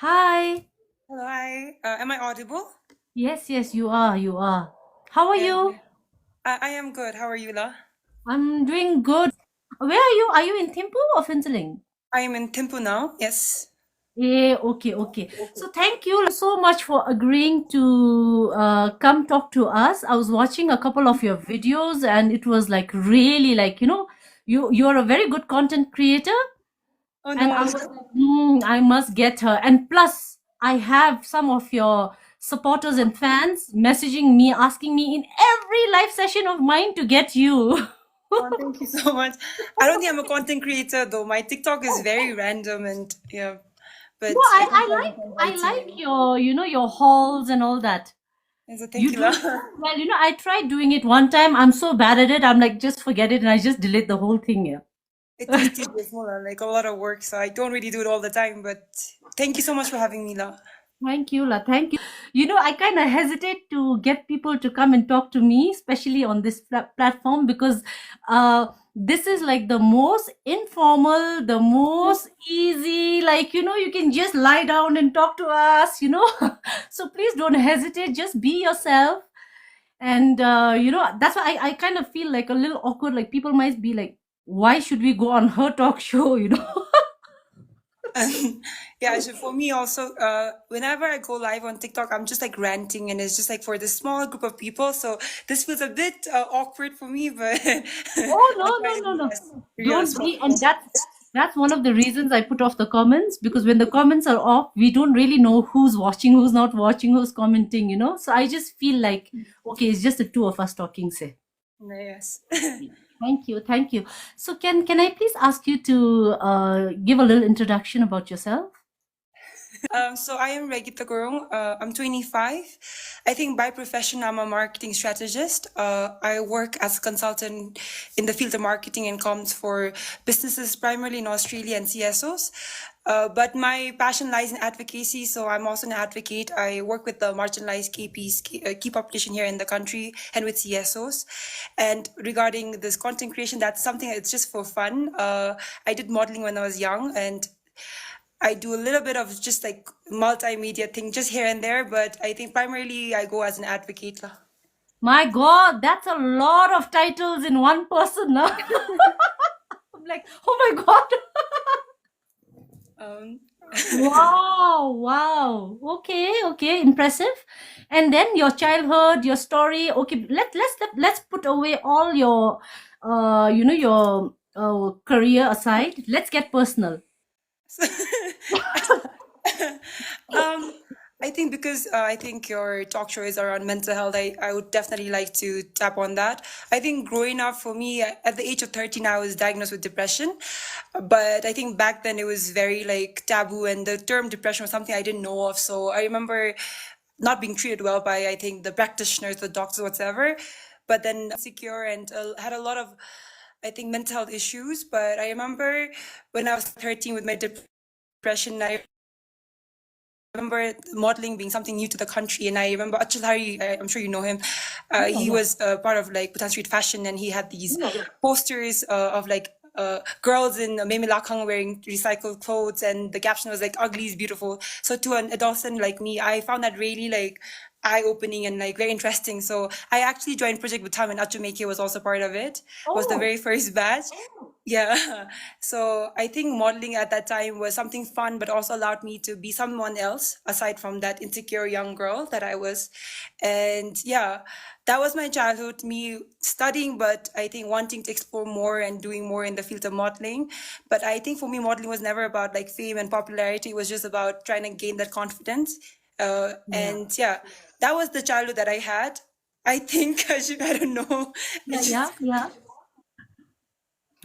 Hi. Hello, hi. Am I audible? Yes, yes, you are. You are. How are Yeah, you? I am good. How are you, La? I'm doing good. Where are you? Are you in Thimphu or Phinsiling? I am in Thimphu now. Yes. Yeah, okay, okay. So thank you so much for agreeing to come talk to us. I was watching a couple of your videos and it was like really like, you're a very good content creator. Oh And I no. was like, I must get her. And plus, I have some of your supporters and fans messaging me, asking me in every live session of mine to get you. Oh, thank you so much. I don't think I'm a content creator though. My TikTok is very random and yeah, No, but I think I like your, your hauls and all that. so thank You you, do La. it so well. I tried doing it one time. I'm so bad at it. I'm like, just forget it, and I just delete the whole thing. Yeah. It is tedious, more like a lot of work, so I don't really do it all the time. But thank you so much for having me, La. Thank you, La. Thank you. I kind of hesitate to get people to come and talk to me, especially on this platform, because this is like the most informal, the most easy. Like, you can just lie down and talk to us. So please don't hesitate. Just be yourself. And, that's why I kind of feel like a little awkward. Like, people might be like, why should we go on her talk show? Yeah, so for me also, whenever I go live on TikTok, I'm just like ranting, and it's just like for this small group of people. So this feels a bit awkward for me, but Oh I'll no, try no, to no, be no. as real as Don't be. possible. And that's one of the reasons I put off the comments, because when the comments are off, we don't really know who's watching, who's not watching, who's commenting. So I just feel like, okay, it's just the two of us talking, say. Yes. Thank you, thank you. So can I please ask you to give a little introduction about yourself? So I am Regita. I'm 25. I think by profession, I'm a marketing strategist. I work as a consultant in the field of marketing and comms for businesses primarily in Australia and CSOs. But my passion lies in advocacy, so I'm also an advocate. I work with the marginalized KPs, key population here in the country, and with CSOs. And regarding this content creation, that's something that's just for fun. I did modeling when I was young, and I do a little bit of just like multimedia thing just here and there, but I think primarily I go as an advocate. Lah. My God, that's a lot of titles in one person. No? I'm like, oh my God. Um, Wow, wow. Okay, okay, impressive. And then your childhood, your story. Okay, let's put away all your your career aside. Let's get personal. um, I think because I think your talk show is around mental health, I would definitely like to tap on that. I think growing up for me, at the age of 13, I was diagnosed with depression. But I think back then it was very like taboo, and the term depression was something I didn't know of. So I remember not being treated well by, I think, the practitioners, the doctors, whatever. But then insecure and had a lot of, I think, mental health issues. But I remember when I was 13 with my depression, I remember modeling being something new to the country, and I remember Achal Hari, I'm sure you know him. Yeah, He yeah. was part of like Bhutan Street Fashion, and he had these Yeah. posters of like girls in Meme Lakhang wearing recycled clothes, and the caption was like "ugly is beautiful." So to an adolescent like me, I found that really like eye-opening and like very interesting. So I actually joined Project Bhutan, and Achumeke was also part of it. Was the Oh, very first batch. Yeah. So I think modeling at that time was something fun, but also allowed me to be someone else aside from that insecure young girl that I was. And yeah, that was my childhood, me studying, but I think wanting to explore more and doing more in the field of modeling. But I think for me, modeling was never about like fame and popularity. It was just about trying to gain that confidence. yeah. And yeah, that was the childhood that I had. I think I don't know. Yeah, It's yeah, just, yeah.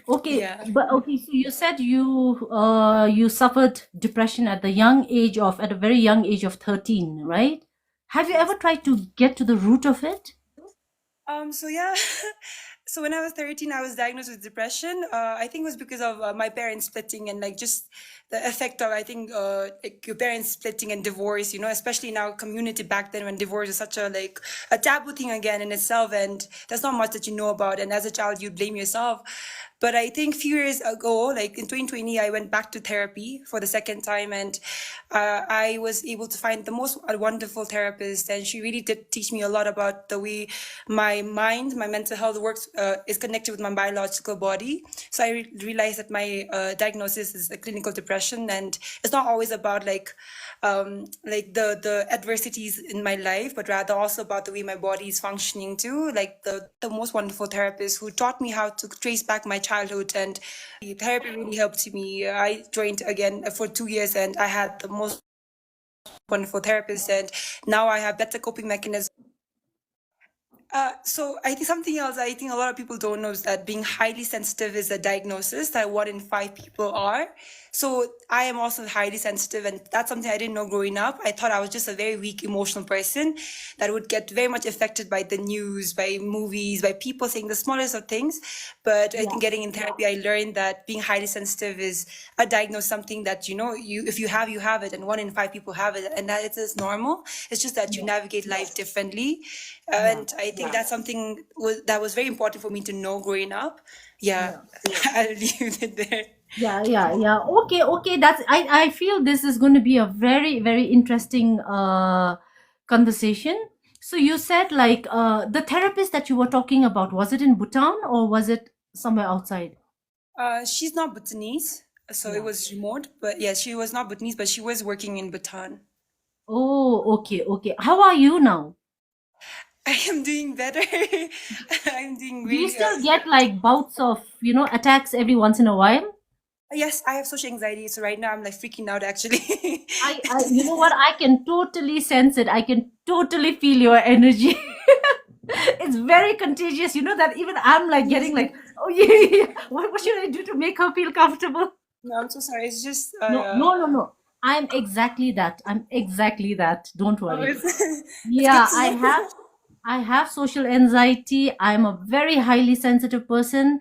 Okay, yeah. but okay, so you said you suffered depression at a very young age of 13, right? Have you ever Yes. tried to get to the root of it? So yeah, so when I was 13, I was diagnosed with depression. I think it was because of my parents splitting and like just the effect of, I think, like your parents splitting and divorce, especially in our community back then when divorce is such a taboo thing again in itself, and there's not much that you know about. And as a child, you blame yourself. But I think a few years ago, like in 2020, I went back to therapy for the second time, and I was able to find the most wonderful therapist, and she really did teach me a lot about the way my mind, my mental health works, is connected with my biological body. So I realized that my diagnosis is a clinical depression, and it's not always about like the adversities in my life, but rather also about the way my body is functioning too. Like the most wonderful therapist who taught me how to trace back my childhood, and therapy really helped me. I joined again for 2 years, and I had the most wonderful therapist, and now I have better coping mechanisms. So I think something else I think a lot of people don't know is that being highly sensitive is a diagnosis that 1 in 5 people are. So I am also highly sensitive, and that's something I didn't know growing up. I thought I was just a very weak emotional person that would get very much affected by the news, by movies, by people saying the smallest of things. But I think getting in therapy, I learned that being highly sensitive is a diagnosis, something that, you if you have it, and 1 in 5 people have it, and that it is normal. It's just that you navigate life differently. And I think that's something that was very important for me to know growing up. Yeah. I'll leave it there. Yeah. Okay. I feel this is going to be a very, very interesting conversation. So you said like the therapist that you were talking about, was it in Bhutan or was it somewhere outside? She's not Bhutanese, so it was remote. But yeah, she was not Bhutanese, but she was working in Bhutan. Oh, okay. How are you now? I am doing better. I'm doing Do you really still get like bouts of, attacks every once in a while? Yes, I have social anxiety, so right now I'm like freaking out actually. You know what? I can totally sense it. I can totally feel your energy. It's very contagious. You know that even I'm like getting like, oh yeah. What should I do to make her feel comfortable? No, I'm so sorry. It's just No. I'm exactly that. I'm exactly that. Don't oh, worry. it's good Yeah, to I know. have I have social anxiety. I'm a very highly sensitive person.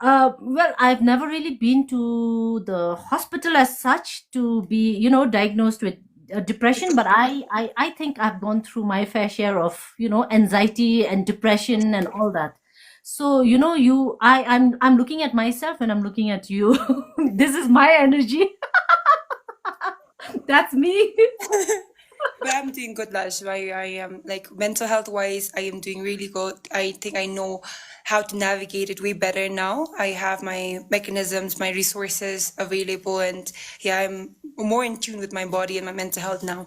Well, I've never really been to the hospital as such to be, diagnosed with depression, but I think I've gone through my fair share of, anxiety and depression and all that. So, I'm looking at myself and I'm looking at you. This is my energy. That's me. But I'm doing good, Lash. I am like mental health wise, I am doing really good. I think I know how to navigate it way better now. I have my mechanisms, my resources available, and yeah, I'm more in tune with my body and my mental health now.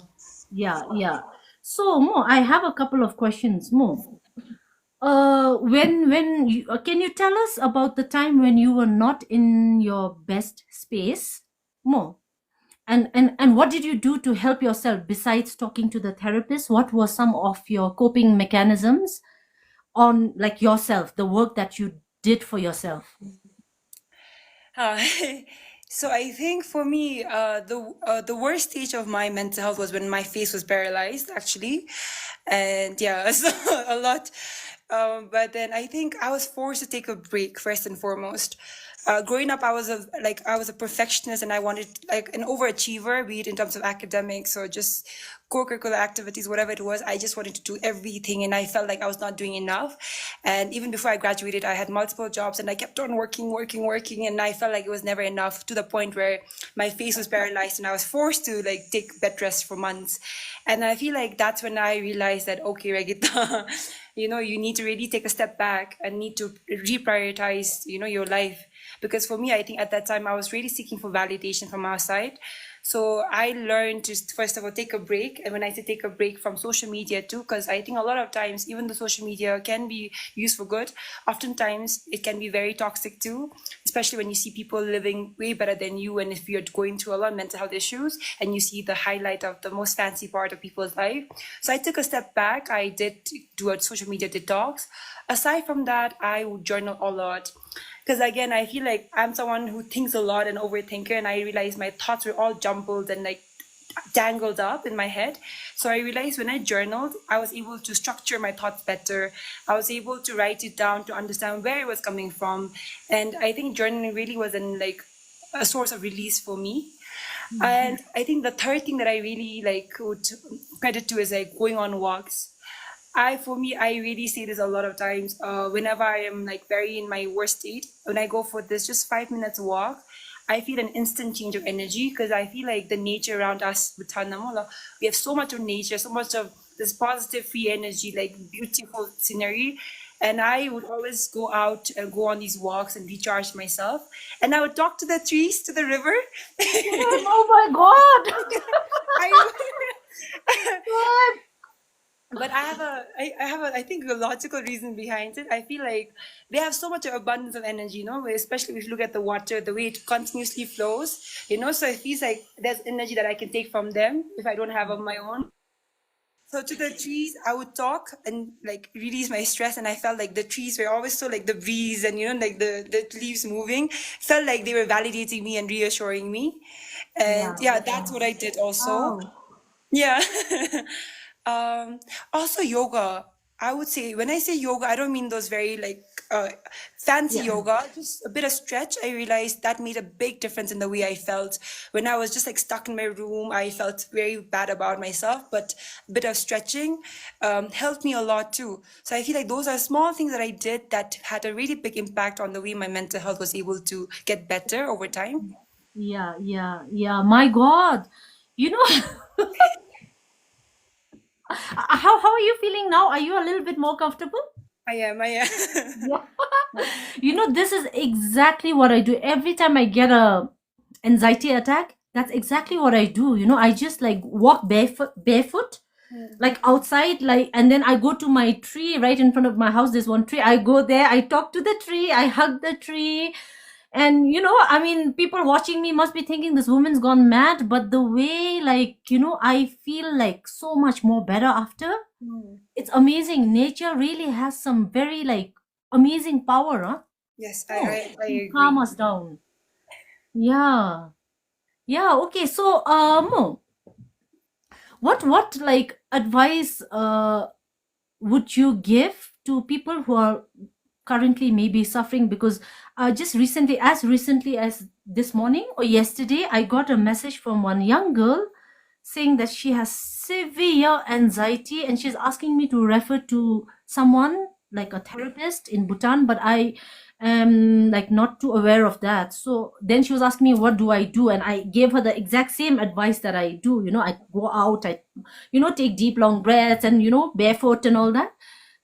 Yeah. So, Mo, I have a couple of questions, Mo. When you, can you tell us about the time when you were not in your best space, Mo? And what did you do to help yourself besides talking to the therapist? What were some of your coping mechanisms on like yourself, the work that you did for yourself? Uh, so I think for me, the worst stage of my mental health was when my face was paralyzed, actually, and yeah, so a lot. But then I think I was forced to take a break first and foremost. Growing up, I was a perfectionist, and I wanted like an overachiever, be it in terms of academics or just co-curricular activities, whatever it was. I just wanted to do everything, and I felt like I was not doing enough. And even before I graduated, I had multiple jobs, and I kept on working, and I felt like it was never enough, to the point where my face was paralyzed, and I was forced to like take bed rest for months. And I feel like that's when I realized that, okay, Regita, you need to really take a step back and need to reprioritize, your life. Because for me, I think at that time I was really seeking for validation from outside. So I learned to first of all take a break. And when I say take a break from social media too, because I think a lot of times even the social media can be used for good. Oftentimes it can be very toxic too, especially when you see people living way better than you, and if you're going through a lot of mental health issues and you see the highlight of the most fancy part of people's life. So I took a step back. I did do a social media detox. Aside from that, I would journal a lot. Because again, I feel like I'm someone who thinks a lot and overthinker, and I realized my thoughts were all jumbled and like tangled up in my head. So I realized when I journaled, I was able to structure my thoughts better. I was able to write it down to understand where it was coming from. And I think journaling really was like a source of release for me. And I think the third thing that I really like would credit to is like going on walks. For me, I really say this a lot of times. Whenever I am like very in my worst state, when I go for this just 5 minutes walk, I feel an instant change of energy because I feel like the nature around us, Bhutan, we have so much of nature, so much of this positive free energy, like beautiful scenery. And I would always go out and go on these walks and recharge myself. And I would talk to the trees, to the river. Oh my God. I God. but I think a logical reason behind it. I feel like they have so much abundance of energy, where especially if you look at the water, the way it continuously flows, so it feels like there's energy that I can take from them if I don't have of my own. So to the trees, I would talk and like release my stress, and I felt like the trees were always so like the breeze and like the leaves moving felt like they were validating me and reassuring me. And Yeah. yeah, that's what I did also. Wow. Yeah. Um, Also yoga. I would say when I say yoga, I don't mean those very like fancy Yeah. yoga, just a bit of stretch. I realized that made a big difference in the way I felt. When I was just like stuck in my room, I felt very bad about myself, but a bit of stretching helped me a lot too. So I feel like those are small things that I did that had a really big impact on the way my mental health was able to get better over time. Yeah. Yeah. Yeah. My God. You know, how are you feeling now? Are you a little bit more comfortable? I am. Yeah. This is exactly what I do. Every time I get a anxiety attack, that's exactly what I do. I just like walk barefoot, like outside, like, and then I go to my tree right in front of my house. There's one tree. I go there, I talk to the tree, I hug the tree. And I mean, people watching me must be thinking this woman's gone mad, but the way, like, I feel like so much more better after. Mm. It's amazing. Nature really has some very like amazing power, huh? Yes, I To calm agree. us down. Yeah. Yeah. Okay. So, what like advice would you give to people who are currently maybe suffering? Because just recently as this morning or yesterday, I got a message from one young girl saying that she has severe anxiety and she's asking me to refer to someone like a therapist in Bhutan, but I am like not too aware of that. So then she was asking me what do I do, and I gave her the exact same advice that I do. I go out, I take deep long breaths and barefoot and all that.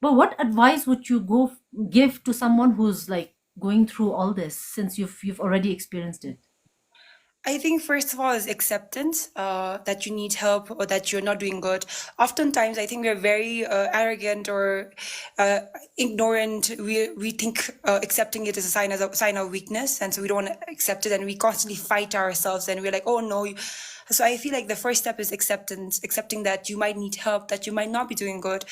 But what advice would you give to someone who's like going through all this, since you've already experienced it? I think first of all is acceptance that you need help or that you're not doing good. Oftentimes, I think we're very arrogant or uh, ignorant. We think accepting it is a sign of weakness, and so we don't want to accept it, and we constantly fight ourselves, and we're like, oh no. So I feel like the first step is acceptance, accepting that you might need help, that you might not be doing good,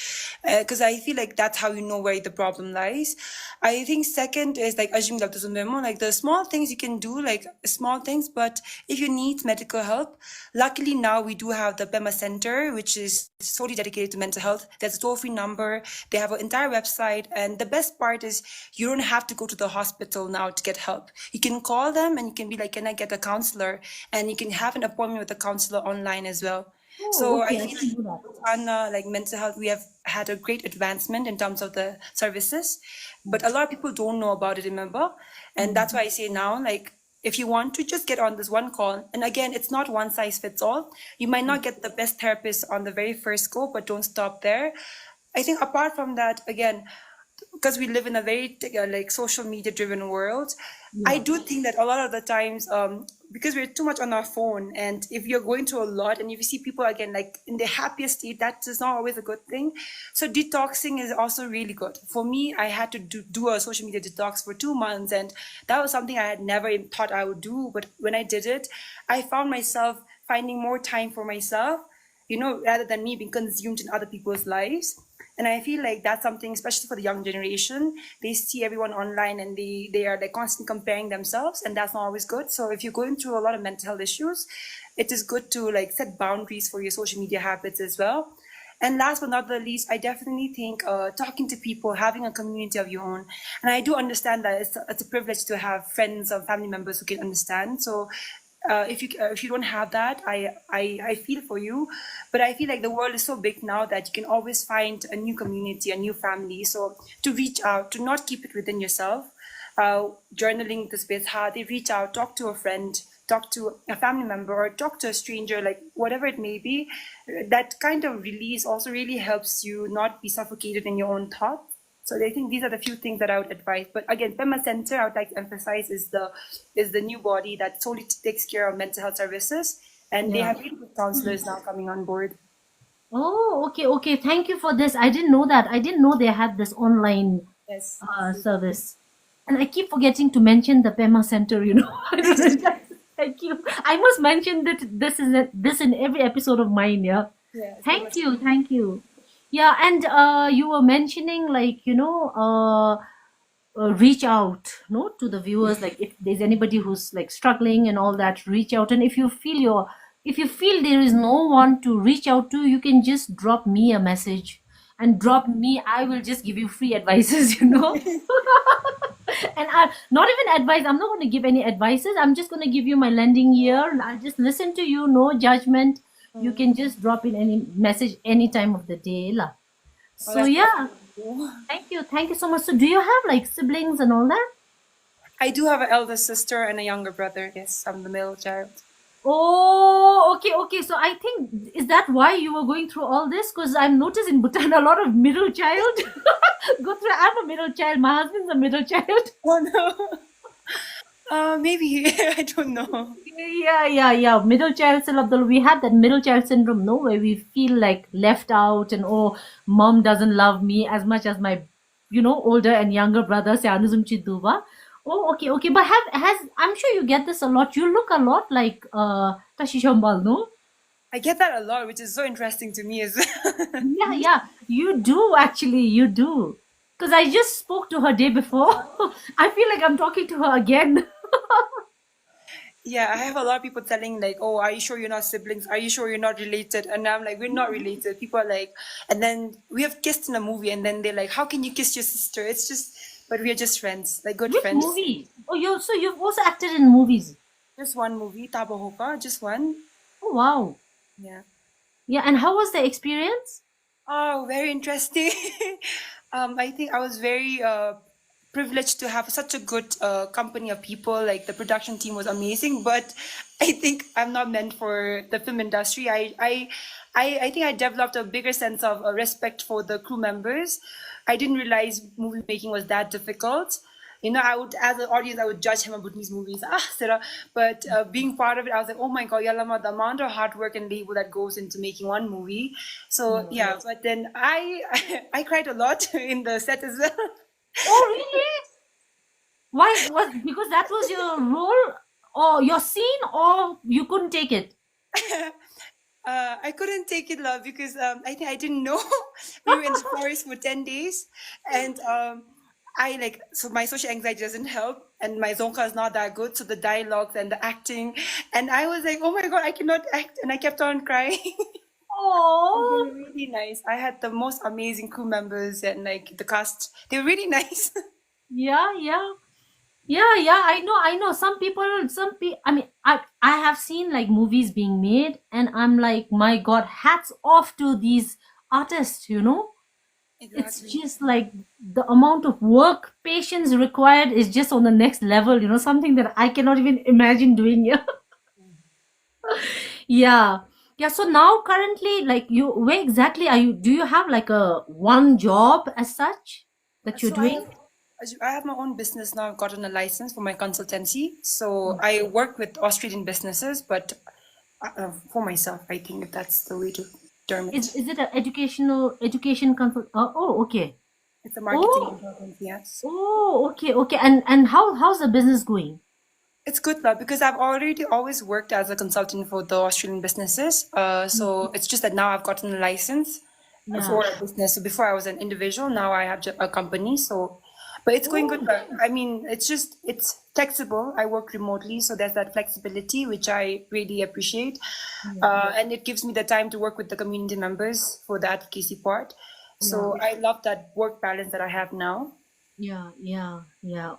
because I feel like that's how you know where the problem lies. I think second is like Ajim Labdazun Memo, like the small things you can do, like small things, but if you need medical help, luckily now we do have the PEMA Center, which is solely dedicated to mental health. There's a toll-free number. They have an entire website. And the best part is you don't have to go to the hospital now to get help. You can call them and you can be like, can I get a counselor? And you can have an appointment with a counselor online as well. Oh, So I okay, I feel can do that. like on like mental health, we have had a great advancement in terms of the services, but a lot of people don't know about it, remember? And that's why I say now, like, if you want to just get on this one call, and again, it's not one size fits all. You might not get the best therapist on the very first go, but don't stop there. I think apart from that, again, because we live in a very like social media driven world, I Yeah. do think that a lot of the times because we're too much on our phone, and if you're going through a lot and if you see people again like in their happiest state, that is not always a good thing. So detoxing is also really good. For me, I had to do a social media detox for 2 months, and that was something I had never even thought I would do, but when I did it, I found myself finding more time for myself, rather than me being consumed in other people's lives. And I feel like that's something, especially for the young generation, they see everyone online and they are like constantly comparing themselves, and that's not always good. So if you're going through a lot of mental health issues, it is good to like set boundaries for your social media habits as well. And last but not the least, I definitely think talking to people, having a community of your own. And I do understand that it's a privilege to have friends or family members who can understand. So if you don't have that, I feel for you, but I feel like the world is so big now that you can always find a new community, a new family. So to reach out, to not keep it within yourself. Journaling the space, how they reach out, talk to a friend, talk to a family member, or talk to a stranger, like whatever it may be. That kind of release also really helps you not be suffocated in your own thoughts. So I think these are the few things that I would advise. But again, Pema Center, I would like to emphasize, is the new body that solely takes care of mental health services, and they Yeah. have really good counselors now coming on board. Oh, okay, okay. Thank you for this. I didn't know that. I didn't know they had this online Yes. service. And I keep forgetting to mention the PEMA Center, you know. I don't know. Thank you. I must mention that this in every episode of mine, yeah. Yes. Thank you, thank you. Yeah, and you were mentioning like, reach out, no, to the viewers, like if there's anybody who's like struggling and all that, reach out. And if you feel there is no one to reach out to, you can just drop me a message and drop me, I will just give you free advices, you know. And I not even advice, I'm not going to give any advices, I'm just going to give you my lending ear and I'll just listen to you, no judgment. You can just drop in any message any time of the day lah. Oh, So that's yeah, cool. thank you so much. So do you have like siblings and all that? I do have an elder sister and a younger brother. Yes, I'm the middle child. Oh, okay, okay. So I think, is that why you were going through all this? Because I've noticed in Bhutan a lot of middle child go through. I'm a middle child. My husband's a middle child. Oh no. Maybe I don't know. Yeah. Middle child syllable. We have that middle child syndrome, no, where we feel like left out and oh, mom doesn't love me as much as my, older and younger brother. Se Anuzum Chiduva. Oh, okay, okay. But I'm sure you get this a lot. You look a lot like Tashishambal, no? I get that a lot, which is so interesting to me. Is Yeah. You do actually. You do. Because I just spoke to her day before. I feel like I'm talking to her again. yeah, I have a lot of people telling like, "Oh, are you sure you're not siblings? Are you sure you're not related?" And I'm like, "We're not related." People are like, and then we have kissed in a movie, and then they're like, "How can you kiss your sister?" It's just, but we are just friends, like good Which friends. movie? Oh, you've also acted in movies. Just one movie, Tabahoka, just one. Oh wow. Yeah. Yeah, and how was the experience? Oh, very interesting. I think I was very privileged to have such a good company of people. Like the production team was amazing, but I think I'm not meant for the film industry. I think I developed a bigger sense of respect for the crew members. I didn't realize movie making was that difficult. I would, as an audience, I would judge him about these movies. But being part of it, I was like, oh my God, Yalama, the amount of hard work and labor that goes into making one movie. So yeah, but then I I cried a lot in the set as well. Oh really? Why was because that was your role or your scene or you couldn't take it? I couldn't take it, love, because I think I didn't know. We were in the forest for 10 days, and so my social anxiety doesn't help, and my zonka is not that good, so the dialogues and the acting, and I was like, oh my God, I cannot act, and I kept on crying. They Oh were really nice. I had the most amazing crew members and like the cast. They were really nice. yeah. Yeah, I know. I mean, I have seen like movies being made, and I'm like, my God, hats off to these artists, you know? It's Exactly. just like the amount of work, patience required is just on the next level, something that I cannot even imagine doing here. Yeah. Yeah, so now currently, like where exactly are you? Do you have like a one job as such that you're So doing? I have my own business now. I've gotten a license for my consultancy. So I work with Australian businesses, but for myself, I think that's the way to term it. Is it an education consult? Oh, okay. It's a marketing Oh, consultancy, yes. okay. And how's the business going? It's good now because I've already always worked as a consultant for the Australian businesses. So it's just that now I've gotten a license Yeah. for a business. So before I was an individual, now I have a company. So, but it's going good. Oh, I mean, it's flexible. I work remotely, so there's that flexibility, which I really appreciate. And it gives me the time to work with the community members for the advocacy part. yeah, So I love that work balance that I have now. yeah.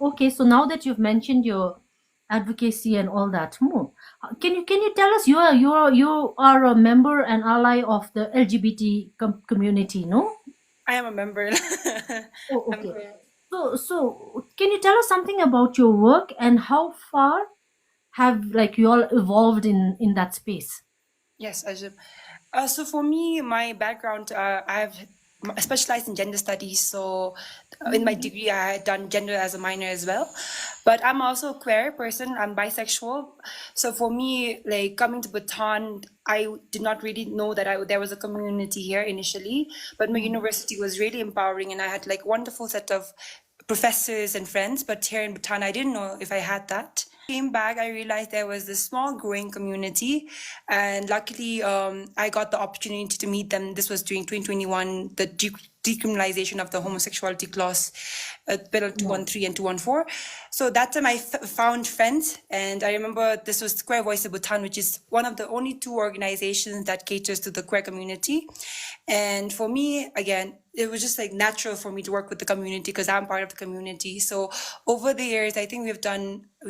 Okay, so now that you've mentioned your advocacy and all that. Can you tell us, you are a member and ally of the LGBT community, no? I am a member. Oh, I'm okay. correct. So can you tell us something about your work and how far have like you all evolved in that space? Yes, Ajib. So for me, my background, I've specialized in gender studies. So in my degree, I had done gender as a minor as well. But I'm also a queer person. I'm bisexual. So for me, like coming to Bhutan, I did not really know that there was a community here initially. But my university was really empowering, and I had like wonderful set of professors and friends. But here in Bhutan, I didn't know if I had that. Came back, I realized there was this small growing community, and luckily, I got the opportunity to meet them. This was during 2021, the decriminalization of the homosexuality clause, Bill Yeah. 213 and 214. So that time I found friends, and I remember this was Queer Voice of Bhutan, which is one of the only two organizations that caters to the queer community. And for me, again, it was just like natural for me to work with the community because I'm part of the community. So over the years, I think we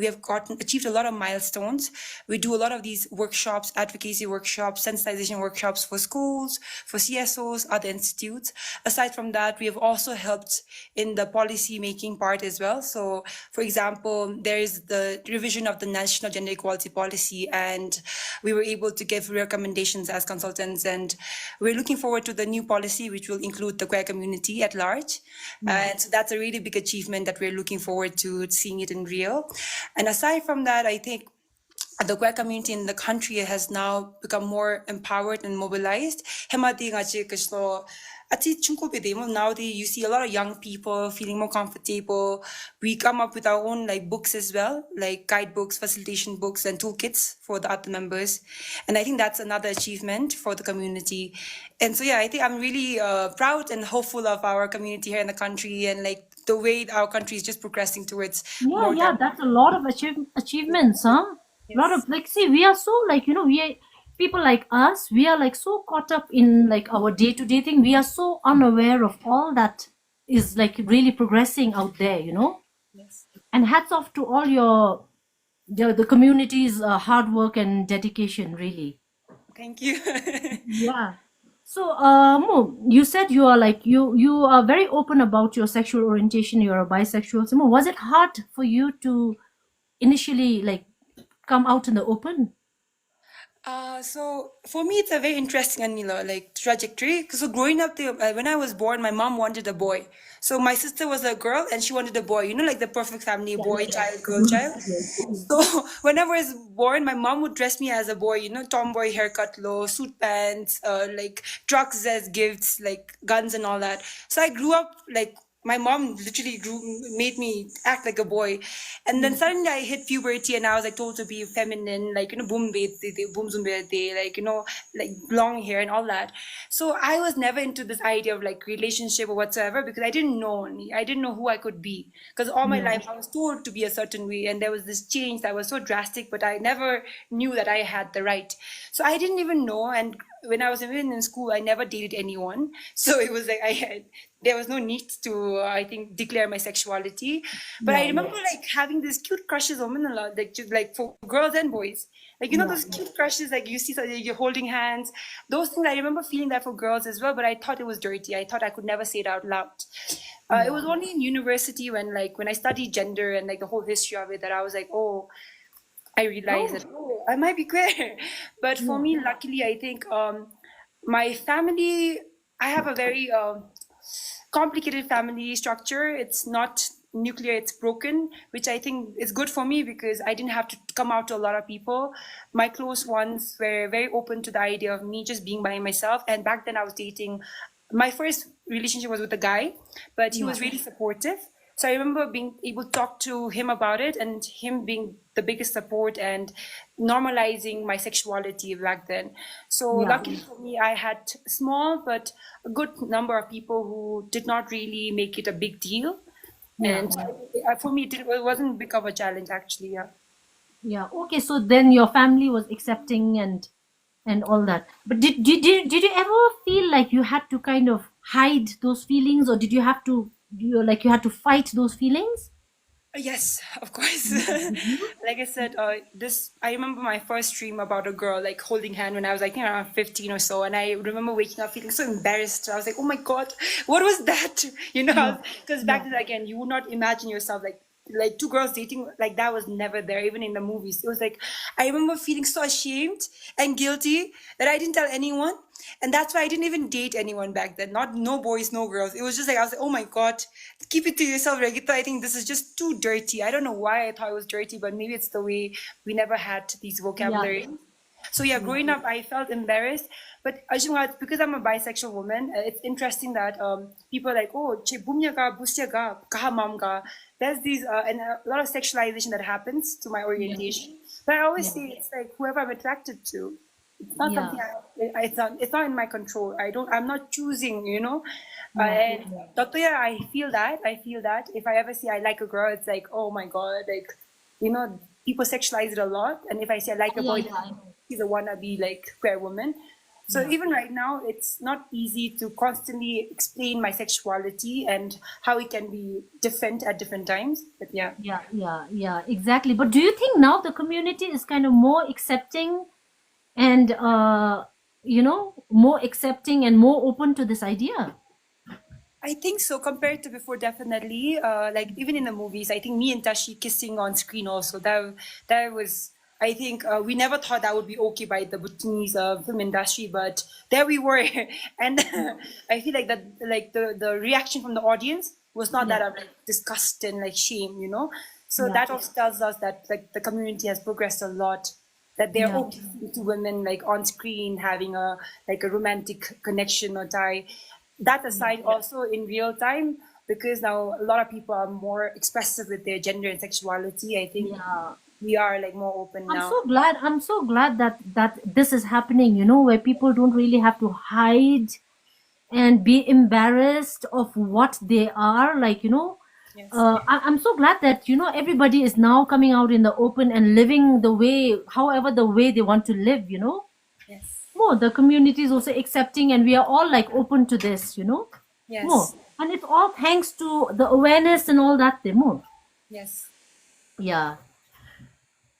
have achieved a lot of milestones. We do a lot of these workshops, advocacy workshops, sensitization workshops for schools, for CSOs, other institutes. Aside from that, we have also helped in the policy making part as well. So for example, there is the revision of the National Gender Equality Policy, and we were able to give recommendations as consultants, and we're looking forward to the new policy, which will include the queer community at large. And so that's a really big achievement that we're looking forward to seeing it in real. And aside from that, I think the queer community in the country has now become more empowered and mobilized. Nowadays, you see a lot of young people feeling more comfortable. We come up with our own like books as well, like guidebooks, facilitation books, and toolkits for the other members. And I think that's another achievement for the community. And so, yeah, I think I'm really proud and hopeful of our community here in the country, and like the way our country is just progressing towards Yeah, more yeah, that's a lot of achievements, huh? A lot Yes. of, like, see, we are so, like, we are, people like us, we are like so caught up in like our day-to-day thing. We are so unaware of all that is like really progressing out there. Yes. And hats off to all the community's hard work and dedication, really. Thank you. Yeah. So, Mo, you said you are like you are very open about your sexual orientation. You're a bisexual. So, Mo, was it hard for you to initially like come out in the open? So for me, it's a very interesting and like trajectory. So growing up, when I was born, my mom wanted a boy. So my sister was a girl, and she wanted a boy. You know, like the perfect family: Yeah, boy, yeah. child, girl, child. So whenever I was born, my mom would dress me as a boy. You know, tomboy haircut, low suit pants, like trucks as gifts, like guns and all that. So I grew up like my mom literally made me act like a boy, and then suddenly I hit puberty, and I was like told to be feminine, like boom boom zumbe, like like long hair and all that. So I was never into this idea of like relationship or whatsoever because I didn't know me. I didn't know who I could be because all my Yeah. life I was told to be a certain way, and there was this change that was so drastic, but I never knew that I had the right. So I didn't even know, and when I was even in school, I never dated anyone. So it was like there was no need to, I think, declare my sexuality. But I Yeah, yeah, remember like having these cute crushes on a lot, like just like for girls and boys. Like yeah, those cute crushes, like you see, so you're holding hands. Those things I remember feeling that for girls as well. But I thought it was dirty. I thought I could never say it out loud. It yeah. was only in university when I studied gender and like the whole history of it that I was like, oh, I realized Oh, that I might be queer. But for yeah, me, luckily, I think my family, I have a very complicated family structure. It's not nuclear, it's broken, which I think is good for me because I didn't have to come out to a lot of people. My close ones were very open to the idea of me just being by myself. And back then I was dating, my first relationship was with a guy, but he yeah, was really supportive. So I remember being able to talk to him about it and him being the biggest support and normalizing my sexuality back then. So yeah, luckily for me, I had small but a good number of people who did not really make it a big deal. yeah, And yeah. for me, it wasn't big of a challenge actually. Yeah. Yeah. Okay, so then your family was accepting and all that. But did you ever feel like you had to kind of hide those feelings, or did you have to you had to fight those feelings? Yes, of course. Did you? Like I said, this I remember my first dream about a girl like holding hand when I was like, you know, around 15 or so, and I remember waking up feeling so embarrassed. I was like, oh my God, what was that? You Yeah, know, because back yeah, then again, you would not imagine yourself like two girls dating like that was never there, even in the movies. It was like I remember feeling so ashamed and guilty that I didn't tell anyone. And that's why I didn't even date anyone back then. Not no boys, no girls. It was just like I was like, oh my God, keep it to yourself, Regita. I think this is just too dirty. I don't know why I thought it was dirty, but maybe it's the way we never had these yeah, vocabulary. So yeah, yeah, growing up, I felt embarrassed. But Ajumwa, because I'm a bisexual woman, it's interesting that people are like, oh, che bumya ka, busya ka, kaha mam ka. There's these and a lot of sexualization that happens to my yeah, orientation. But I always yeah, say it's like whoever I'm attracted to. It's not yeah, something it's not in my control. I'm not choosing, you know. yeah, And yeah, Tatoya, I feel that if I ever see I like a girl, it's like, oh my God, like, you know, people sexualize it a lot. And if I say I like a yeah, boy, yeah, I know. he's a wannabe like queer woman. So Yeah, even right now, it's not easy to constantly explain my sexuality and how it can be different at different times. But yeah. yeah, yeah, yeah, exactly. But do you think now the community is kind of more accepting and more accepting and more open to this idea? I think so. Compared to before, definitely. Like even in the movies, I think me and Tashi kissing on screen also. That was. I think we never thought that would be okay by the Bhutanese film industry, but there we were, and I feel like that, like the reaction from the audience was not Yeah, that of like disgust and like shame, you know. So yeah, that also tells us that like the community has progressed a lot. That they're yeah, okay to women like on screen having a romantic connection or tie that yeah. aside also in real time because now a lot of people are more expressive with their gender and sexuality. I think Yeah. we are like more open I'm now. so glad. I'm so glad that this is happening. Where people don't really have to hide and be embarrassed of what they are. Yes. I'm so glad that everybody is now coming out in the open and living the way, however, the way they want to live. Yes. More the community is also accepting, and we are all like open to this. More, Yes. and it's all thanks to the awareness and all that. More, Yes. yeah.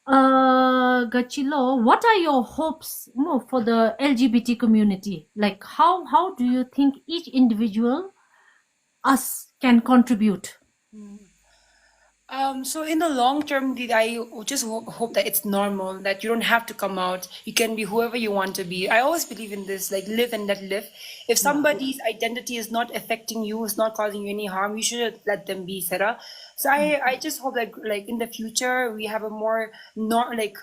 Gachilo, what are your hopes more for the LGBT community? Like how do you think each individual us can contribute? So in the long term, I just hope that it's normal, that you don't have to come out. You can be whoever you want to be. I always believe in this, like live and let live. If Yeah, somebody's identity is not affecting you, it's not causing you any harm, you should let them be, Sarah. So yeah, I just hope that like in the future we have a more not like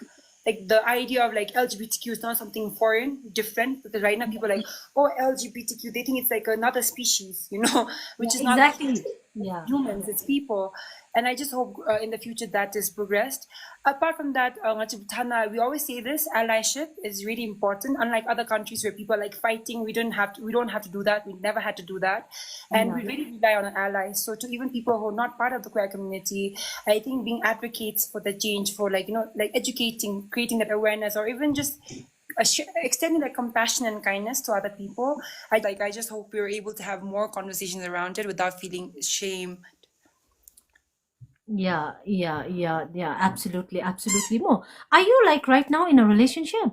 the idea of like LGBTQ is not something foreign, different, because right now people are like, oh, LGBTQ, they think it's like another species, you know, yeah, which is not exactly. Yeah, humans, it's people. And I just hope in the future that is progressed. Apart from that, Bhutan, we always say this: allyship is really important. Unlike other countries where people are like fighting, we don't have to do that. We never had to do that, and yeah, we really rely on our allies. So to even people who are not part of the queer community, I think being advocates for the change, for like like educating, creating that awareness, or even just extending that compassion and kindness to other people. I just hope we're able to have more conversations around it without feeling shame. yeah, yeah, yeah, yeah. Absolutely, absolutely. More. Are you like right now in a relationship?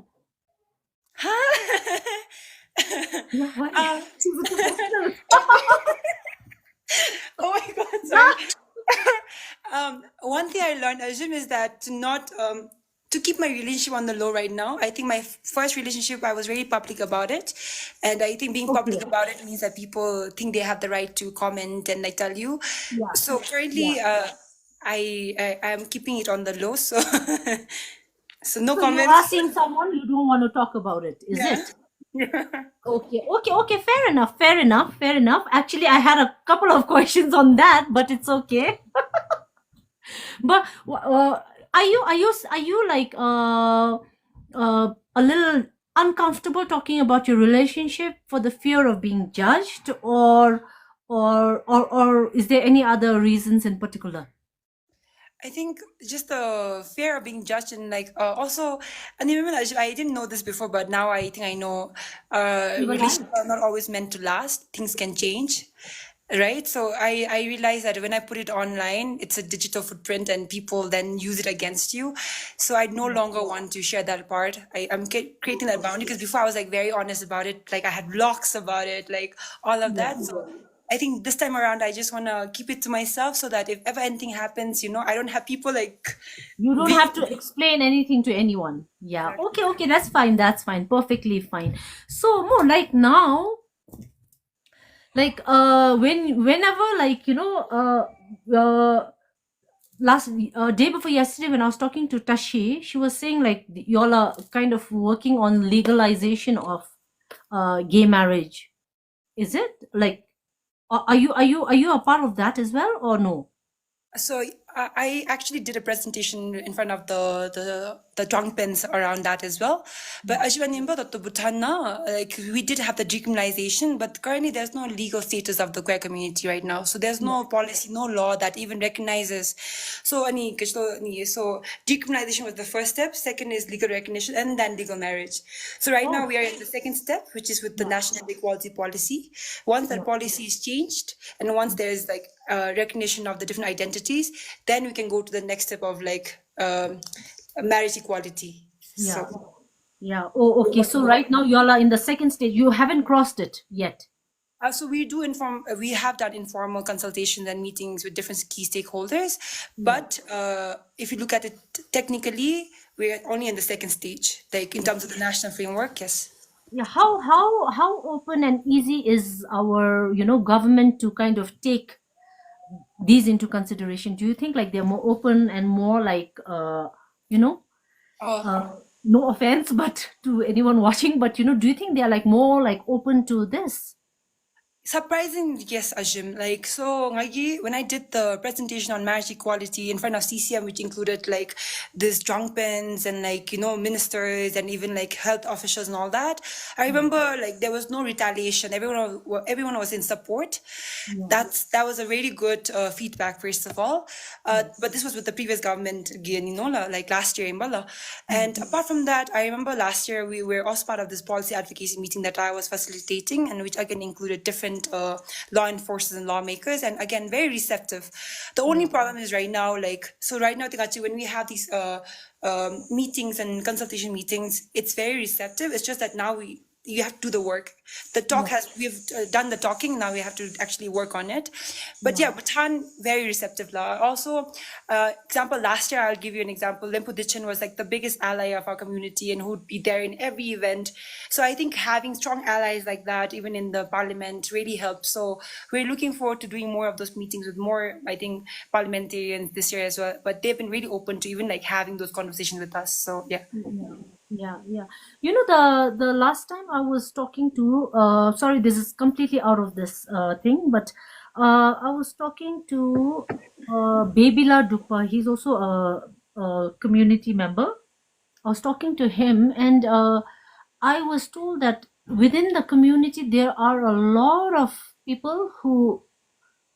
Yeah, what? um, She's a professional. oh my God, sorry. One thing I learned, Arjun, is that to keep my relationship on the low right now. I think my first relationship, I was very public about it, and I think being public Okay. about it means that people think they have the right to comment and like tell you. Yeah, So yeah. currently, I'm keeping it on the low. So so no So you are comments. seeing someone, you don't want to talk about it, is Yeah. it? Okay, okay, okay. Fair enough, fair enough, fair enough. Actually, I had a couple of questions on that, but it's okay. But are you like a little uncomfortable talking about your relationship for the fear of being judged, or is there any other reasons in particular? I think just the fear of being judged and like also, and even I didn't know this before, but now I think I know. Even I. Relationships are not always meant to last. Things can change, right? So I realized that when I put it online, it's a digital footprint and people then use it against you. So I no longer want to share that part. I'm creating that boundary because before I was like very honest about it. Like I had blogs about it, like all of Yeah. that. So I think this time around, I just want to keep it to myself so that if ever anything happens, I don't have people like You don't being have to explain anything to anyone. Yeah. Okay, okay, that's fine. That's fine. Perfectly fine. So more like now, like whenever like last day before yesterday when I was talking to Tashi, she was saying like y'all are kind of working on legalization of gay marriage. Is it like are you a part of that as well or no? So I actually did a presentation in front of the drunk pens around that as well. But as you remember that the Bhutan, like we did have the decriminalization, but currently there's no legal status of the queer community right now. So there's no policy, no law that even recognizes. So decriminalization was the first step. Second is legal recognition, and then legal marriage. So right now Oh, we are in the second step, which is with the yeah, national equality policy. Once that yeah. policy is changed, and once there is like recognition of the different identities, then we can go to the next step of like marriage equality. Yeah. So, Yeah. Oh, okay. So right now y'all are in the second stage. You haven't crossed it yet. so we have done informal consultations and meetings with different key stakeholders. Yeah. But if you look at it technically, we're only in the second stage, like in terms of the national framework. Yes. Yeah. How open and easy is our government to kind of take these into consideration? Do you think like they're more open and more like you know Uh, no offense but to anyone watching, but do you think they are like more like open to this? Surprising, yes, Ajim. Like, so, when I did the presentation on marriage equality in front of CCM, which included like these drunk pens and like, ministers and even like health officials and all that, I remember like there was no retaliation. Everyone was in support. Yeah. That was a really good feedback, first of all. But this was with the previous government, again, like last year in Bala. And apart from that, I remember last year we were also part of this policy advocacy meeting that I was facilitating, and which again included different law enforcers and lawmakers, and again very receptive. The only problem is right now, right now, Tikachi, when we have these meetings and consultation meetings, it's very receptive. It's just that now you have to do the work. Yeah. We've done the talking. Now we have to actually work on it. But Yeah. yeah, Bhutan, very receptive. Also, example, last year, I'll give you an example. Lempu Dichin was like the biggest ally of our community and who would be there in every event. So I think having strong allies like that, even in the parliament, really helps. So we're looking forward to doing more of those meetings with more, I think, parliamentarians this year as well. But they've been really open to even like having those conversations with us. So yeah. Yeah, yeah, yeah. The last time I was talking to, sorry, this is completely out of this thing, but I was talking to Babila Dupa. He's also a community member. I was talking to him, and I was told that within the community there are a lot of people who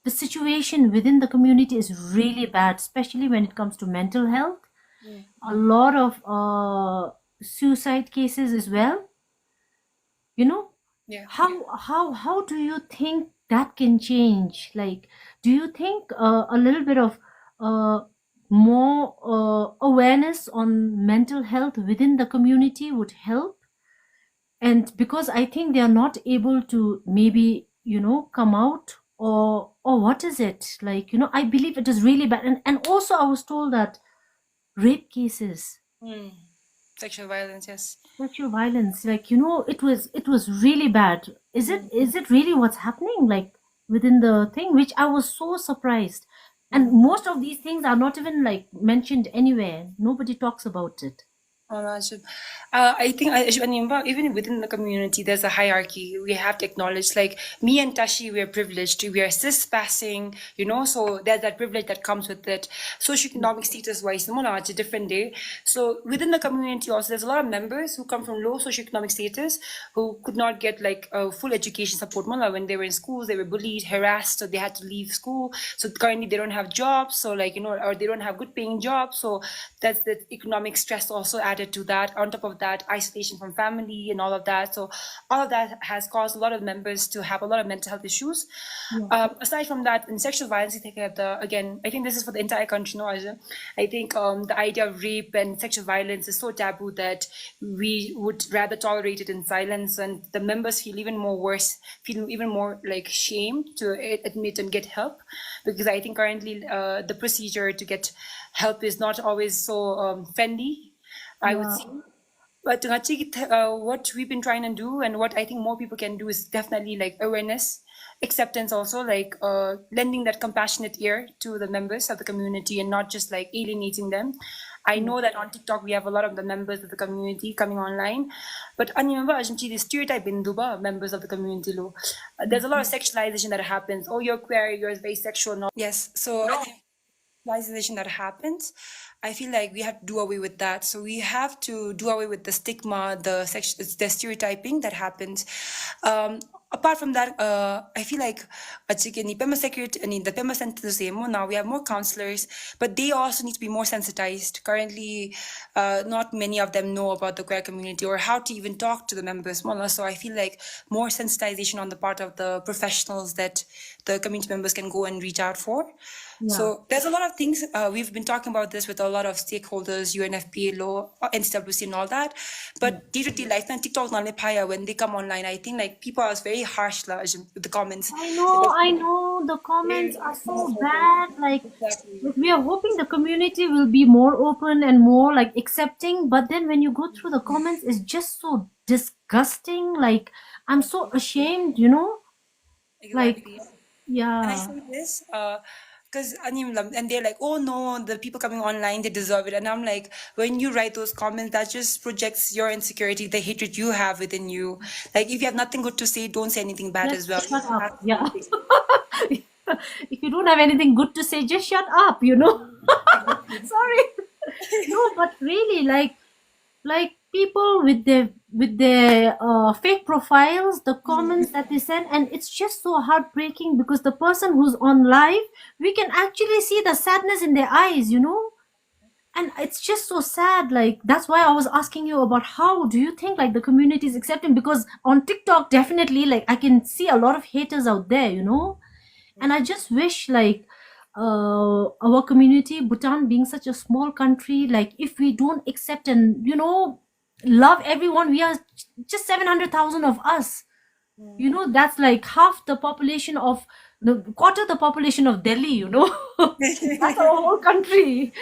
the situation within the community is really bad, especially when it comes to mental health. A lot of suicide cases as well. You know, Yeah. how do you think that can change? Like, do you think a little bit of more awareness on mental health within the community would help? And because I think they are not able to maybe come out, or what is it like? I believe it is really bad, and also I was told that rape cases, Sexual violence, yes. sexual violence, like it was really bad. Is it really what's happening like within the thing, which I was so surprised. And most of these things are not even like mentioned anywhere. Nobody talks about it. Oh, no, I think even within the community, there's a hierarchy. We have to acknowledge, like me and Tashi, we are privileged. We are cis passing, so there's that privilege that comes with it. Socioeconomic status wise, it's a different day. So within the community, also, there's a lot of members who come from low socioeconomic status who could not get like a full education support. When they were in schools, they were bullied, harassed, so they had to leave school. So currently, they don't have jobs, so or they don't have good paying jobs. So that's the economic stress also added added to that. On top of that, isolation from family and all of that. So all of that has caused a lot of members to have a lot of mental health issues. Yeah. Aside from that, in sexual violence, I think again, I think this is for the entire country, no, Arjun. I think the idea of rape and sexual violence is so taboo that we would rather tolerate it in silence, and the members feel even more worse, feel even more like shame to admit and get help, because I think currently the procedure to get help is not always so friendly, I would Yeah. say. But what we've been trying to do, and what I think more people can do, is definitely like awareness, acceptance, also like lending that compassionate ear to the members of the community and not just like alienating them. I know that on TikTok we have a lot of the members of the community coming online, but I remember the stereotype in Dubai members of the community. There's a lot of sexualization that happens. Oh, you're queer, you're very sexual. No. Yes, so sexualization that happens, I feel like we have to do away with that. So we have to do away with the stigma, the stereotyping that happens. Apart from that, I feel like the Pema Center now we have more counselors, but they also need to be more sensitized. Currently, not many of them know about the queer community or how to even talk to the members. So I feel like more sensitization on the part of the professionals that the community members can go and reach out for. Yeah. So there's a lot of things. We've been talking about this with a lot of stakeholders, UNFPA, law, NCWC, and all that. But day-to-day life, and TikTok, when they come online, I think like people are very harsh with the comments. I know. The comments are so bad. Exactly. Like we are hoping the community will be more open and more like accepting, but then when you go through the comments, it's just so disgusting. Like I'm so ashamed, Like, Exactly. And I yeah. say this because and they're like, oh no, the people coming online, they deserve it. And I'm like, when you write those comments, that just projects your insecurity, the hatred you have within you. Like, if you have nothing good to say, don't say anything bad as well. Just shut up. That's Yeah. the thing. If you don't have anything good to say, just shut up, Sorry. No, but really, like people with their fake profiles, the comments that they send, and it's just so heartbreaking because the person who's on live, we can actually see the sadness in their eyes, and it's just so sad. Like that's why I was asking you about how do you think like the community is accepting, because on TikTok definitely like I can see a lot of haters out there, and I just wish like our community, Bhutan being such a small country, like if we don't accept and love everyone, we are just 700,000 of us. That's like half the population of the quarter the population of Delhi. That's our whole country.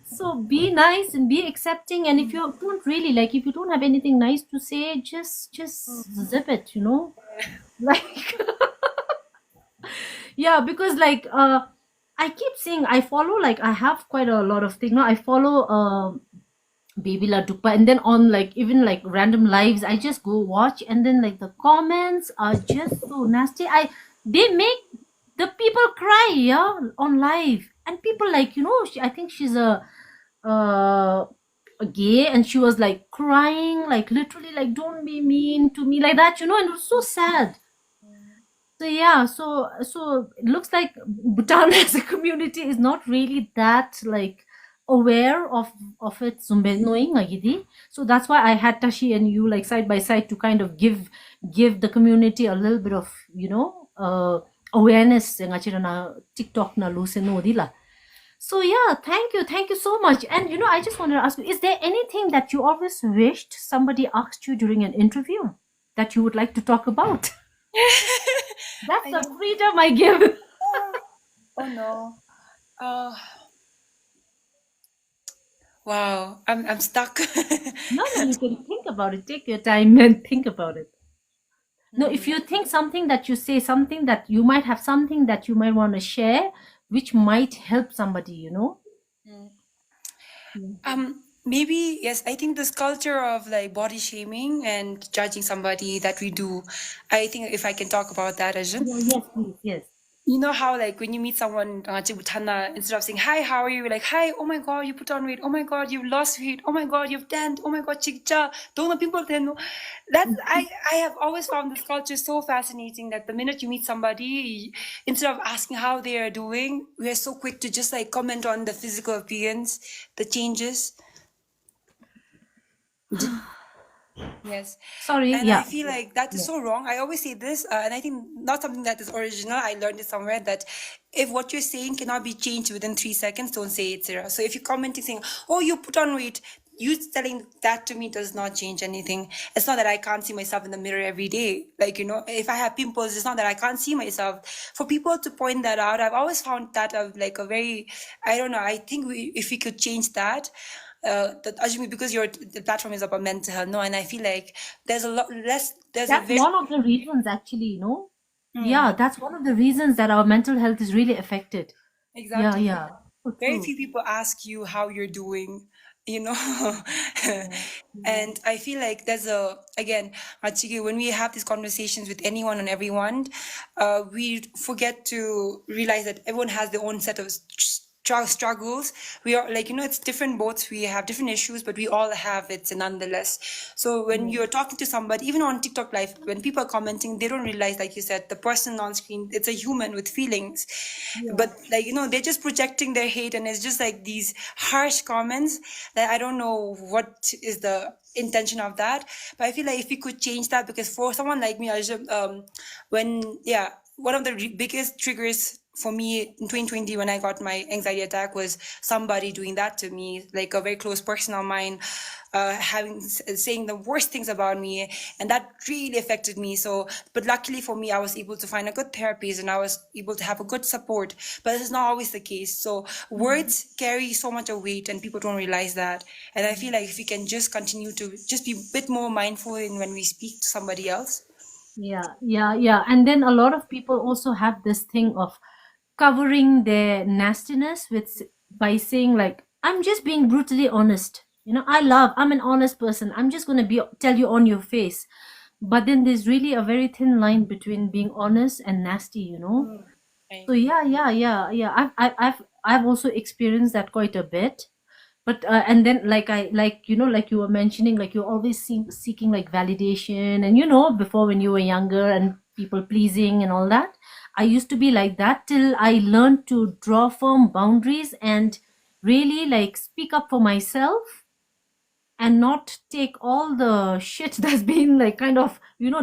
So be nice and be accepting, and if you don't really like, if you don't have anything nice to say, just zip it. Like yeah, because like I keep seeing, I follow, like I have quite a lot of things. I follow Baby La Dupa, and then on like even like random lives, I just go watch, and then like the comments are just so nasty. They make the people cry, yeah, on live, and people like I think she's a gay, and she was like crying, like literally, like don't be mean to me like that, and it was so sad. So yeah, so it looks like Bhutan as a community is not really that like aware of its knowing like it. So that's why I had Tashi and you like side by side to kind of give the community a little bit of awareness nga chira na TikTok na lusin no dila. So yeah, thank you so much. And I just wanted to ask you, is there anything that you always wished somebody asked you during an interview that you would like to talk about? That's the freedom I give. Oh no. Wow. I'm stuck. No, you can think about it. Take your time and think about it. No, if you think something that you say, something that you might have, something that you might want to share, which might help somebody. Maybe, yes, I think this culture of like body shaming and judging somebody that we do, I think if I can talk about that, Arjun. Yeah, yes, please, yes. You know how like when you meet someone instead of saying hi, how are you, you're like, hi, oh my god, you put on weight, oh my god, you've lost weight, oh my god, you've tanned, oh my god, chikcha, don't know people then. That I have always found this culture so fascinating that the minute you meet somebody, instead of asking how they are doing, we are so quick to just like comment on the physical appearance, the changes. Yes. Sorry, And I yeah. feel like that is Yeah. so wrong. I always say this, and I think not something that is original. I learned it somewhere that if what you're saying cannot be changed within 3 seconds, don't say it, Sarah. So if you're commenting saying, "Oh, you put on weight," you telling that to me does not change anything. It's not that I can't see myself in the mirror every day. Like, if I have pimples, it's not that I can't see myself. For people to point that out, I've always found that like a very, I don't know. I think if we could change that, that Ajmi, because the platform is about mental health, no, and I feel like there's a lot less. There's a That's very one of the reasons, actually, Yeah, that's one of the reasons that our mental health is really affected. Yeah, exactly yeah. So very true. few people ask you how you're doing, you know, Yeah, yeah. and I feel like there's a again, Achiki, when we have these conversations with anyone and everyone, we forget to realize that everyone has their own set of struggles. We are like, it's different boats. We have different issues, but we all have it nonetheless. So when Yeah. you're talking to somebody, even on TikTok live, when people are commenting, they don't realize, like you said, the person on screen, it's a human with feelings. Yeah. But like, they're just projecting their hate, and it's just like these harsh comments that I don't know what is the intention of that. But I feel like if we could change that, because for someone like me, one of the biggest triggers for me in 2020 when I got my anxiety attack was somebody doing that to me, like a very close person of mine, saying the worst things about me, and that really affected me. So, but luckily for me, I was able to find a good therapist, and I was able to have a good support. But this is not always the case. So words carry so much of weight, and people don't realize that. And I feel like if we can just continue to just be a bit more mindful in when we speak to somebody else. Yeah, yeah, yeah. And then a lot of people also have this thing of covering their nastiness by saying like, I'm just being brutally honest. I'm an honest person. I'm just going to be tell you on your face. But then there's really a very thin line between being honest and nasty. Right. So yeah, yeah, yeah, yeah. I've also experienced that quite a bit. But and then like you were mentioning, like you're always seeking like validation, and before, when you were younger, and people pleasing and all that. I used to be like that till I learned to draw firm boundaries and really like speak up for myself, and not take all the shit that's been like kind of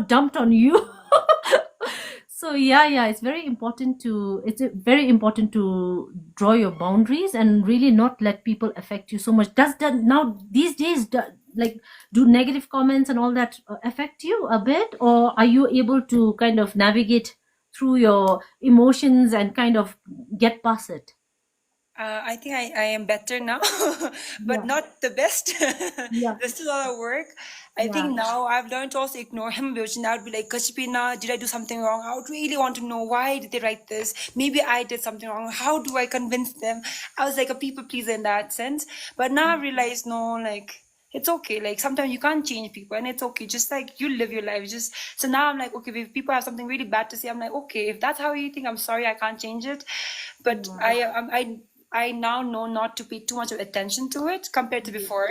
dumped on you. So yeah, yeah, it's very important to draw your boundaries and really not let people affect you so much. Does that now these days, like, do negative comments and all that affect you a bit, or are you able to kind of navigate through your emotions and kind of get past it? I think I am better now, but Yeah, not the best. yeah, There's still a lot of work. I yeah, think now I've learned to also ignore him, which now would be like, Kashpina, did I do something wrong? I would really want to know why did they write this? Maybe I did something wrong. How do I convince them? I was like a people pleaser in that sense. But now I realize, no, like, it's okay. Like sometimes you can't change people, and it's okay. Just like you live your life. Just so now I'm like, okay, if people have something really bad to say, I'm like, okay, if that's how you think, I'm sorry, I can't change it. But yeah. I now know not to pay too much of attention to it compared to before.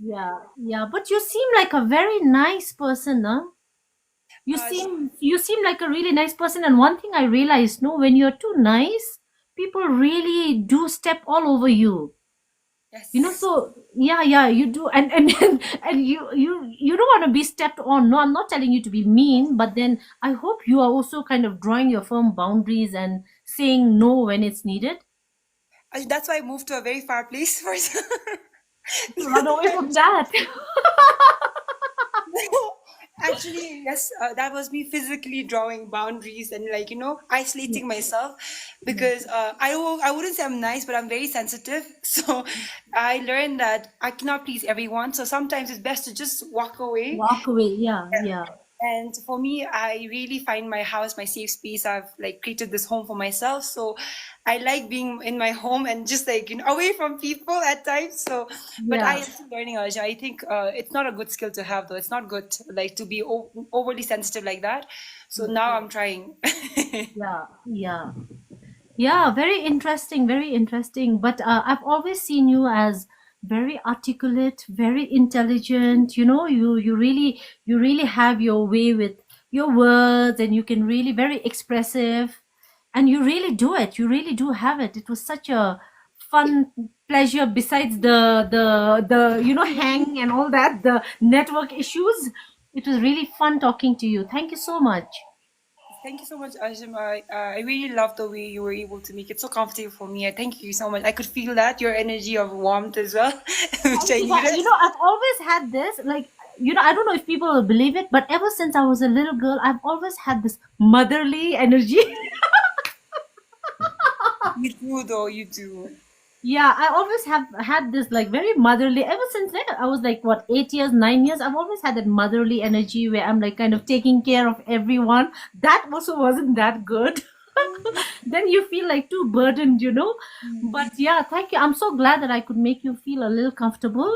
Yeah, yeah, but you seem like a very nice person, huh? You uh, seem like a really nice person, and one thing I realized, no, when you're too nice, people really do step all over you. yes. So yeah, yeah, you do, and and you don't want to be stepped on. No, I'm not telling you to be mean, but then I hope you are also kind of drawing your firm boundaries and saying no when it's needed. That's why I moved to a very far place first. To run away from that. Actually, yes, that was me physically drawing boundaries and like Yeah, isolating myself yeah, because I wouldn't say I'm nice, but I'm very sensitive. So I learned that I cannot please everyone. So sometimes it's best to just walk away. walk away. Yeah, yeah. And for me, I really find my house my safe space. I've like created this home for myself. So I like being in my home and just like, away from people at times. So, but I Yeah, am still learning, Aja. I think it's not a good skill to have, though. It's not good like to be overly sensitive like that. So now I'm trying. yeah, yeah. Yeah, very interesting, very interesting. But I've always seen you as very articulate, very intelligent. You really have your way with your words, and you can very expressive, and you really do it. You really do have it. It was such a fun pleasure besides the hang and all that, the network issues. It was really fun talking to you. Thank you so much. Thank you so much, Ajim. I really love the way you were able to make it so comfortable for me. I thank you so much. I could feel that, your energy of warmth as well, which I Yeah, needed. I've always had this, like, I don't know if people will believe it, but ever since I was a little girl, I've always had this motherly energy. You do, though, you do. Yeah, I always have had this like very motherly ever since like I was like what 8 years, 9 years. I've always had that motherly energy where I'm like kind of taking care of everyone. That also wasn't that good. Then you feel like too burdened. But yeah, thank you. I'm so glad that I could make you feel a little comfortable.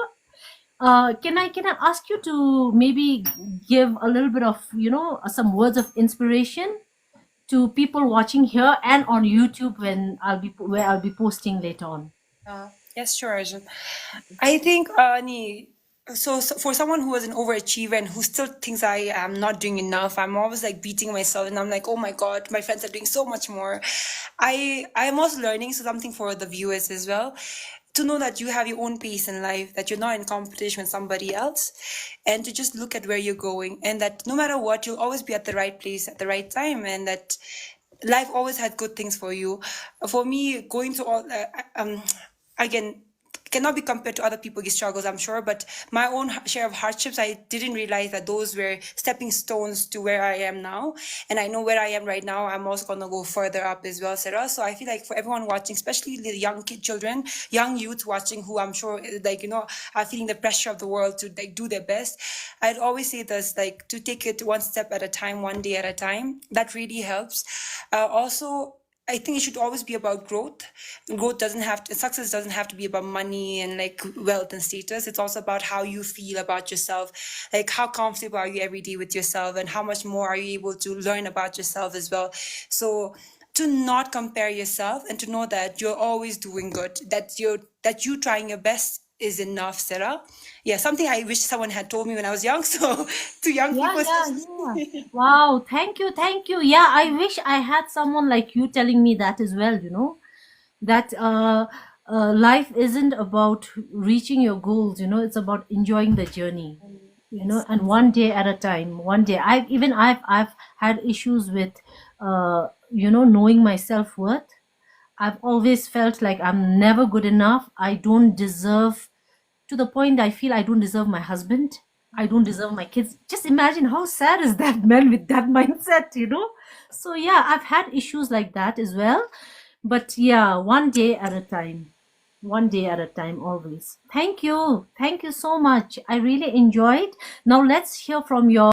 Can I ask you to maybe give a little bit of some words of inspiration to people watching here and on YouTube where I'll be posting later on. Yes, sure, Arjun. I think, so for someone who is an overachiever and who still thinks I am not doing enough, I'm always like beating myself, and I'm like, oh my God, my friends are doing so much more. I am also learning, so something for the viewers as well, to know that you have your own pace in life, that you're not in competition with somebody else, and to just look at where you're going, and that no matter what, you'll always be at the right place at the right time, and that life always had good things for you. For me, going to all, again, cannot be compared to other people's struggles, I'm sure, but my own share of hardships, I didn't realize that those were stepping stones to where I am now. And I know where I am right now, I'm also going to go further up as well, Sarah. So I feel like for everyone watching, especially the young children, young youth watching, who I'm sure are feeling the pressure of the world to like do their best, I'd always say this, like, to take it one step at a time, one day at a time. That really helps. Also, I think it should always be about growth. Success doesn't have to be about money and like wealth and status. It's also about how you feel about yourself. Like, how comfortable are you every day with yourself, and how much more are you able to learn about yourself as well. So to not compare yourself and to know that you're always doing good, that you trying your best is enough, Sarah. Yeah, something I wish someone had told me when I was young. So to young Yeah, people, yeah, yeah. Wow, thank you, thank you. Yeah, I wish I had someone like you telling me that as well, that life isn't about reaching your goals, it's about enjoying the journey, yes. and one day at a time, one day. I've had issues with knowing my self-worth. I've always felt like I'm never good enough. I don't deserve, to the point I feel I don't deserve my husband. I don't deserve my kids. Just imagine how sad is that man with that mindset? So yeah, I've had issues like that as well. But yeah, one day at a time. One day at a time, always. Thank you. Thank you so much. I really enjoyed. Now let's hear from your